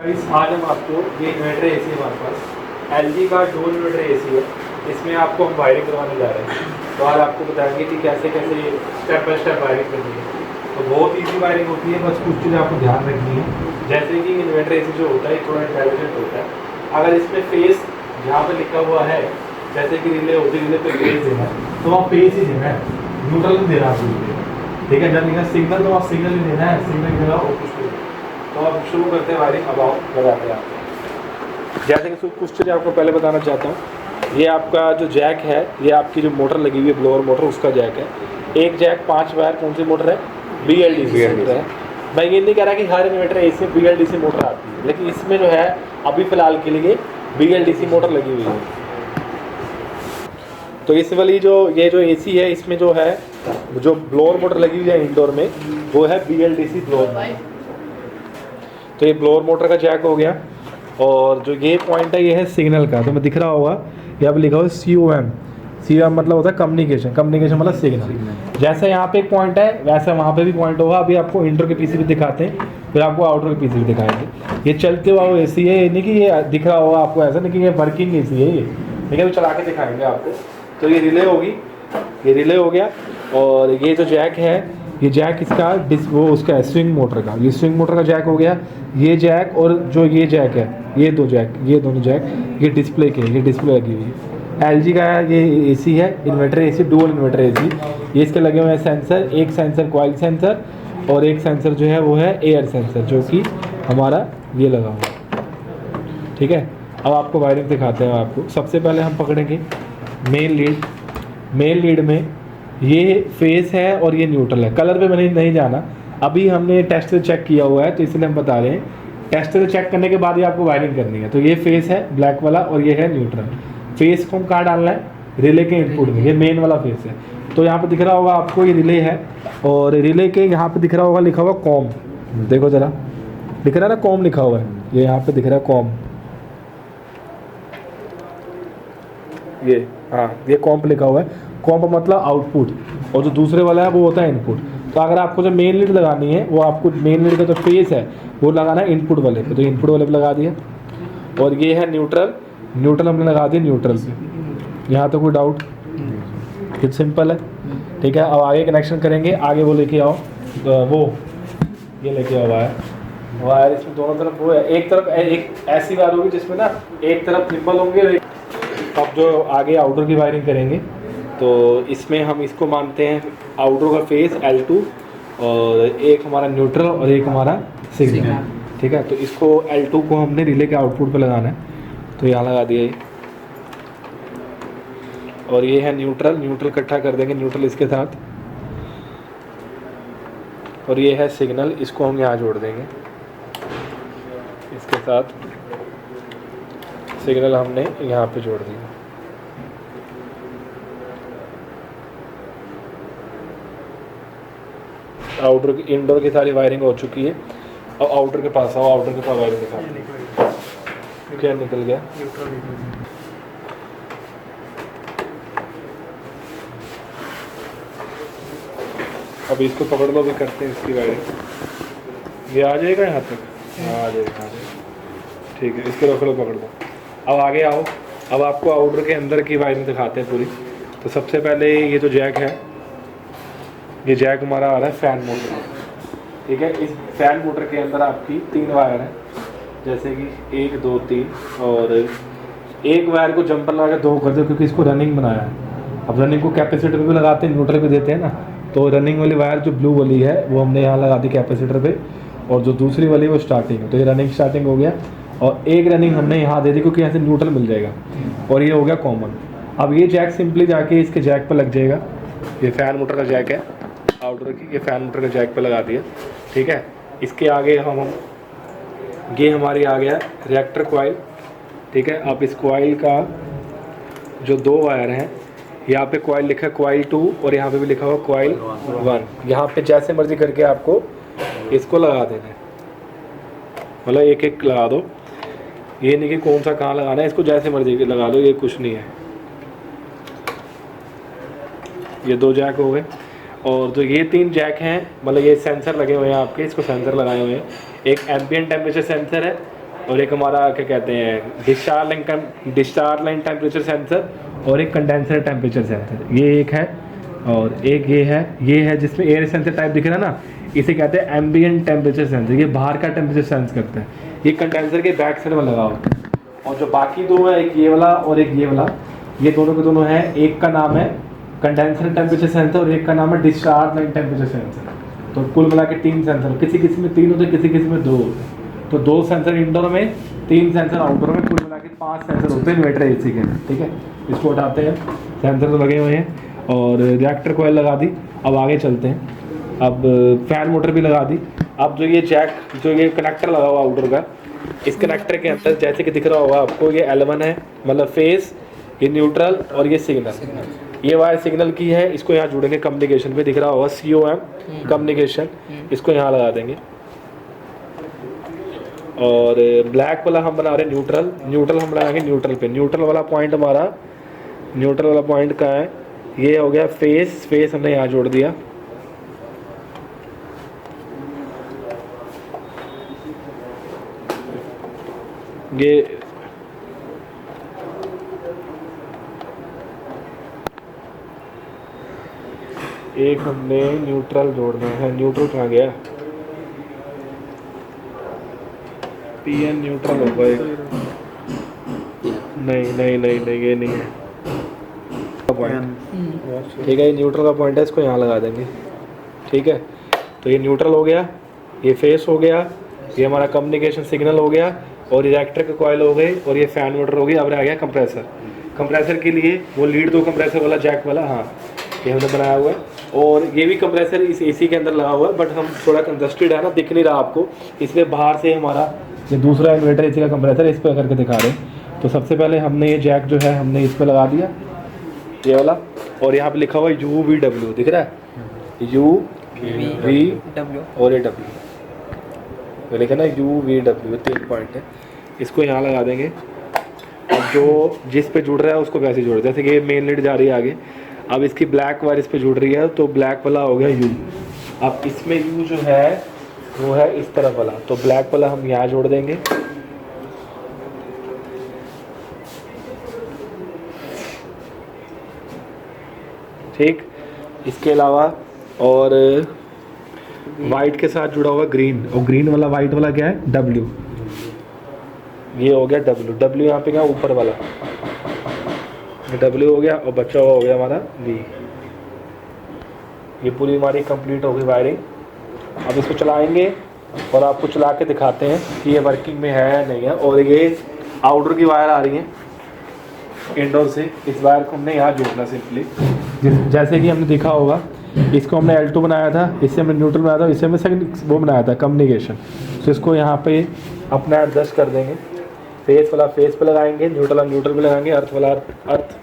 आज हम आपको ये इन्वर्टर एसी हमारे पास एलजी का डोल इन्वर्टर एसी है, इसमें आपको हम वायरिंग करवाने जा रहे हैं। तो आज आपको बताएंगे कि कैसे कैसे स्टेप बाय स्टेप वायरिंग करनी है। तो बहुत इजी वायरिंग होती है, बस कुछ चीज़ें आपको ध्यान रखनी है। जैसे कि इन्वर्टर एसी जो होता है थोड़ा इंटेलिजेंट होता है। अगर इसमें फेस यहाँ पर लिखा हुआ है, जैसे कि रिले होती है, रिले पे फेस देना है तो आप फेस ही देना है, न्यूट्रल नहीं देना आपको। ठीक है, जब लिखा सिग्नल तो आप सिग्नल ही देना है, सिग्नल देना और कुछ नहीं। तो अब शुरू करते हैं वायरिंग। अब आओ बताते हैं आपको। जैसे कि कुछ चीज़ें आपको पहले बताना चाहता हूँ। ये आपका जो जैक है, ये आपकी जो मोटर लगी हुई है ब्लोअर मोटर, उसका जैक है। एक जैक 5 वायर कौन सी मोटर है? BLDC मोटर है। मैं ये नहीं कह रहा कि हर इन्वर्टर एसी में BLDC मोटर आती है, लेकिन इसमें जो है अभी फ़िलहाल के लिए BLDC मोटर लगी हुई है। तो इस वाली ये जो एसी है, इसमें जो है जो ब्लोअर मोटर लगी हुई है इंडोर में, वो है BLDC ब्लोअर। तो ये ब्लोअर मोटर का जैक हो गया। और जो ये पॉइंट है, ये है सिग्नल का। तो मैं दिख रहा होगा यहाँ पे लिखा हुआ COM। COM मतलब होता है कम्युनिकेशन, कम्युनिकेशन मतलब सिग्नल। जैसा यहाँ पे एक पॉइंट है, वैसा वहाँ पे भी पॉइंट होगा। अभी आपको इंडोर के पीसी भी दिखाते हैं, फिर आपको आउटडोर के पीसी भी दिखाएंगे। ये चलते हुआ वो एसी है, ये नहीं कि ये दिख रहा होगा आपको ऐसा, नहीं कि ये वर्किंग एसी है ये, ठीक है। अभी चला के दिखाएंगे आपको। तो ये रिले होगी, ये रिले हो गया। और ये जो जैक है, ये जैक इसका वो उसका है स्विंग मोटर का, ये स्विंग मोटर का जैक हो गया। ये जैक और जो ये जैक है, ये दो जैक, ये दोनों जैक ये डिस्प्ले के, ये डिस्प्ले लगी हुई है। LG का है, ये एसी है, inverter AC, dual inverter AC. ये इसके लगे हुए हैं सेंसर, एक सेंसर कॉइल सेंसर और एक सेंसर जो है वो है एयर सेंसर, जो कि हमारा ये लगा हुआ है। ठीक है, अब आपको वायरिंग दिखाते हैं। आपको सबसे पहले हम पकड़ेंगे मेन लीड। मेन लीड में ये फेस है और ये न्यूट्रल है। कलर पे मैंने नहीं जाना, अभी हमने टेस्ट से चेक किया हुआ है, तो इसलिए हम बता रहे हैं। टेस्ट से चेक करने के बाद ही आपको वायरिंग करनी है। तो ये फेस है ब्लैक वाला और ये है न्यूट्रल। फेस को हम कहाँ डालना है? रिले के इनपुट में। ये मेन वाला फेस है। तो यहाँ पे दिख रहा होगा आपको, ये रिले है और रिले के यहाँ पे दिख रहा होगा लिखा हुआ कॉम। देखो जरा, दिख रहा है ना, कॉम लिखा हुआ है। ये यहाँ पे दिख रहा है कॉम, ये हाँ, ये कॉम्प लिखा हुआ है। कॉम्प मतलब आउटपुट, और जो दूसरे वाला है वो होता है इनपुट। तो अगर आपको जो मेन लीड लगानी है, वो आपको मेन लीड का जो फेस है वो लगाना है इनपुट वाले पे। तो इनपुट वाले पे लगा दिया। और ये है न्यूट्रल, न्यूट्रल हमने लगा दिया न्यूट्रल पे। यहाँ तो कोई डाउट? कितना सिंपल है, ठीक है। अब आगे कनेक्शन करेंगे। आगे वो लेके आओ, वो ये लेके आओ वायर। इसमें दोनों तरफ वो है, एक तरफ एक ऐसी वायर होगी जिसमें ना एक तरफ निम्बल होंगे। अब जो आगे आउटडोर की वायरिंग करेंगे, तो इसमें हम इसको मानते हैं आउटडोर का फेस L2 और एक हमारा न्यूट्रल और एक हमारा सिग्नल, ठीक है। तो इसको L2 को हमने रिले के आउटपुट पे लगाना है, तो यहाँ लगा दिया ये। और ये है न्यूट्रल, न्यूट्रल इकट्ठा कर देंगे न्यूट्रल इसके साथ। और ये है सिग्नल, इसको हम यहाँ जोड़ देंगे इसके साथ। सिग्नल हमने यहाँ पे जोड़ दिया। आउटडोर की, इंडोर की सारी वायरिंग हो चुकी है। अब आउटडोर के पास आओ, आउटडोर के पास वायरिंग दिखा। क्या निकल गया? अब इसको पकड़ लो, भी करते हैं इसकी वायरिंग। ये आ जाएगा यहाँ तक? हाँ आ जाएगा, आ जाएगा, ठीक है। इसको रख लो, पकड़ लो। अब आगे आओ, अब आपको आउटडोर के अंदर की वायरिंग दिखाते हैं पूरी। तो सबसे पहले ये जो जैक है, ये जैक हमारा आ रहा है फैन मोटर, ठीक है। इस फैन मोटर के अंदर आपकी 3 वायर हैं, जैसे कि 1 2 3। और एक वायर को जंपर लगा के 2 कर दो, क्योंकि इसको रनिंग बनाया है। अब रनिंग को कैपेसिटर पे भी लगाते हैं, न्यूट्रल पे देते हैं ना। तो रनिंग वाली वायर जो ब्लू वाली है वो हमने यहाँ लगा दी कैपेसिटर पे, और जो दूसरी वाली वो स्टार्टिंग है। तो ये रनिंग स्टार्टिंग हो गया। और एक रनिंग हमने यहाँ दे दी, क्योंकि यहाँ से न्यूट्रल मिल जाएगा। और ये हो गया कॉमन। अब ये जैक सिंपली जाके इसके जैक पर लग जाएगा। ये फैन मोटर का जैक है आउटडोर की, ये फैन मोटर का जैक पे लगा दिया, ठीक है। इसके आगे हम ये हमारी आ गया रिएक्टर कॉइल, ठीक है। अब इस कॉइल का जो 2 वायर हैं, यहाँ पे कॉइल लिखा है कॉइल 2 और यहाँ पे भी लिखा हुआ कॉइल 1। यहाँ पे जैसे मर्जी करके आपको इसको लगा देना है, मतलब एक एक लगा दो। ये नहीं कि कौन सा कहाँ लगाना है, इसको जैसे मर्जी लगा दो, ये कुछ नहीं है। ये 2 जैक हो गए। और जो ये 3 जैक हैं, मतलब ये सेंसर लगे हुए हैं आपके, इसको सेंसर लगाए हुए हैं। एक एम्बिएंट टेम्परेचर सेंसर है और एक हमारा क्या कहते हैं डिस्चार्ज लाइन टेम्परेचर सेंसर और एक कंडेंसर टेम्परेचर सेंसर, ये एक है। और एक ये है जिसमें एयर सेंसर टाइप दिख रहा है ना, इसे कहते हैं एम्बिएंट टेम्परेचर सेंसर, ये बाहर का टेम्परेचर सेंस करता है। ये कंडेंसर के बैक साइड में लगा होता है। और जो बाकी दो है, एक ये वाला और एक ये वाला, ये दोनों के दोनों हैं। एक का नाम है कंडेंसर टेम्परेचर सेंसर और एक का नाम है डिस्चार्ज लाइन टेम्परेचर सेंसर। तो कुल मिला के 3 सेंसर, किसी किसी में 3 होते हैं, किसी किसी में 2 होते हैं। तो 2 सेंसर इंडोर में, 3 सेंसर आउटडोर में, कुल मिला के 5 सेंसर होते हैं इन्वर्टर एसी के। ठीक है, इसको हटाते हैं। सेंसर तो लगे हुए हैं और रिएक्टर कॉइल लगा दी। अब आगे चलते हैं। अब फैन मोटर भी लगा दी। अब जो ये जैक, जो ये कनेक्टर लगा हुआ आउटडोर का, इस कनेक्टर के अंदर जैसे कि दिख रहा होगा आपको, ये L1 है, मतलब फेस, ये न्यूट्रल और ये सिग्नल। ये वायर सिग्नल की है, इसको यहाँ जोड़ेंगे कम्युनिकेशन पे, दिख रहा होगा COM कम्युनिकेशन, इसको यहाँ लगा देंगे। और ब्लैक वाला हम बना रहे हैं न्यूट्रल हम लगाएंगे न्यूट्रल पे। न्यूट्रल वाला पॉइंट हमारा, न्यूट्रल वाला पॉइंट कहाँ है, ये हो गया फेस हमने यहाँ जोड़ दिया। ये एक हमने न्यूट्रल जोड़ना है। न्यूट्रल कहाँ गया, PN न्यूट्रल होगा एक। नहीं ये नहीं है पॉइंट। ठीक है, ये न्यूट्रल का पॉइंट है, इसको यहाँ लगा देंगे। ठीक है, तो ये न्यूट्रल हो गया, ये फेस हो गया, ये हमारा कम्युनिकेशन सिग्नल हो गया, और रिएक्टर के कॉइल हो गए, और ये फैन मोटर हो गई। अब रह गया कंप्रेसर। कंप्रेसर के लिए वो लीड 2 कंप्रेसर वाला जैक वाला, हाँ ये हमने बनाया हुआ है। और ये भी कंप्रेसर इस एसी के अंदर लगा हुआ है, बट हम थोड़ा कंजस्टेड है ना, दिख नहीं रहा आपको, इसलिए बाहर से हमारा ये दूसरा इन्वर्टर एसी का कंप्रेसर इस पर करके दिखा रहे हैं। तो सबसे पहले हमने ये जैक जो है हमने इस पर लगा दिया, ये वाला। और यहाँ पे लिखा हुआ है UVW, दिख रहा है, UVW और ये W, तो लिखा ना UVW, 3 पॉइंट है। इसको यहाँ लगा देंगे। अब जो जिस पे जुड़ रहा है उसको वैसे जोड़, जैसे कि ये मेन लीड जा रही है आगे, अब इसकी ब्लैक वायर इस पे जुड़ रही है, तो ब्लैक वाला हो गया U। अब इसमें U जो है वो है इस तरफ वाला, तो ब्लैक वाला हम यहाँ जोड़ देंगे। ठीक, इसके अलावा और वाइट के साथ जुड़ा हुआ ग्रीन, और ग्रीन वाला वाइट वाला क्या है, W। ये हो गया W यहाँ पे क्या, ऊपर वाला W हो गया, और बचा हुआ हो गया हमारा V। ये पूरी हमारी कंप्लीट हो गई वायरिंग। अब इसको चलाएंगे और आपको चला के दिखाते हैं कि ये वर्किंग में है या नहीं है। और ये आउटडोर की वायर आ रही है इंडोर से, इस वायर को हमने यहाँ जोड़ना सिंपली, जैसे कि हमने देखा होगा। इसको हमने L2 बनाया था, इससे हमने न्यूट्रल बनाया था, इससे हमने सेकंड वो बनाया था कम्युनिकेशन। तो इसको यहाँ पे अपना एडजस्ट कर देंगे। फेस वाला फेस पे लगाएंगे, न्यूट्रल वाला न्यूट्रल पे लगाएंगे, अर्थ वाला अर्थ।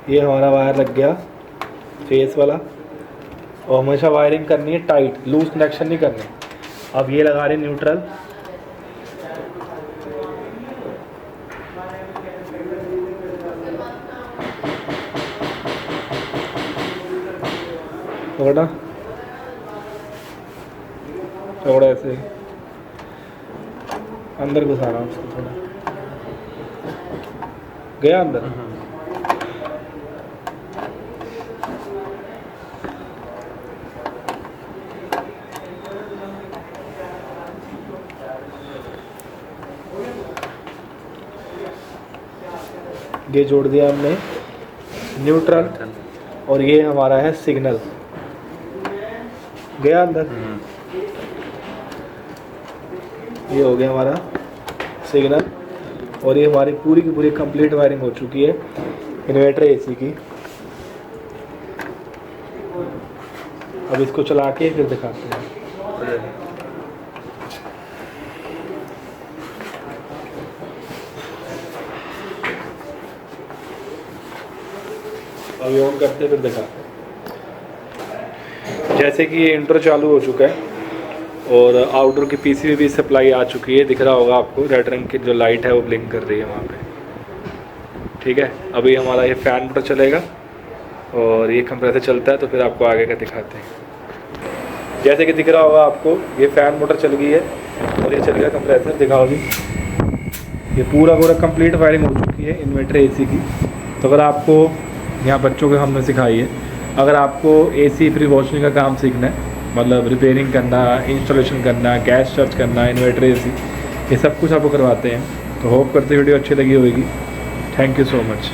ये हमारा वायर लग गया फेस वाला। और हमेशा वायरिंग करनी है टाइट, लूज कनेक्शन नहीं करना। अब ये लगा रहे न्यूट्रल, थोड़ा थोड़ा ऐसे अंदर घुसाना उसको, थोड़ा गया अंदर। ये जोड़ दिया हमने न्यूट्रल, और ये हमारा है सिग्नल, गया अंदर। ये हो गया हमारा सिग्नल, और ये हमारी पूरी की पूरी कंप्लीट वायरिंग हो चुकी है इन्वर्टर एसी की। अब इसको चला के फिर दिखाते हैं। अभी ऑन करते फिर दिखाते हैं। जैसे कि ये इंडोर चालू हो चुका है और आउटडोर की पीसी में भी सप्लाई आ चुकी है। दिख रहा होगा आपको रेड रंग की जो लाइट है वो ब्लिंक कर रही है वहाँ पे। ठीक है, अभी हमारा ये फ़ैन मोटर चलेगा और ये कंप्रेसर चलता है, तो फिर आपको आगे का दिखाते हैं। जैसे कि दिख रहा होगा आपको ये फ़ैन मोटर चल गई है और ये चल गया कंप्रेसर। दिखाओ जी, ये पूरा कंप्लीट वायरिंग हो चुकी है इन्वर्टर एसी की। तो अगर आपको यहाँ बच्चों को हमने सिखाई है, अगर आपको एसी फ्री वॉशिंग का काम सीखना है, मतलब रिपेयरिंग करना, इंस्टॉलेशन करना, गैस चार्ज करना, इन्वर्टर एसी, ये सब कुछ आपको करवाते हैं। तो होप करते वीडियो अच्छी लगी होगी। Thank you so much.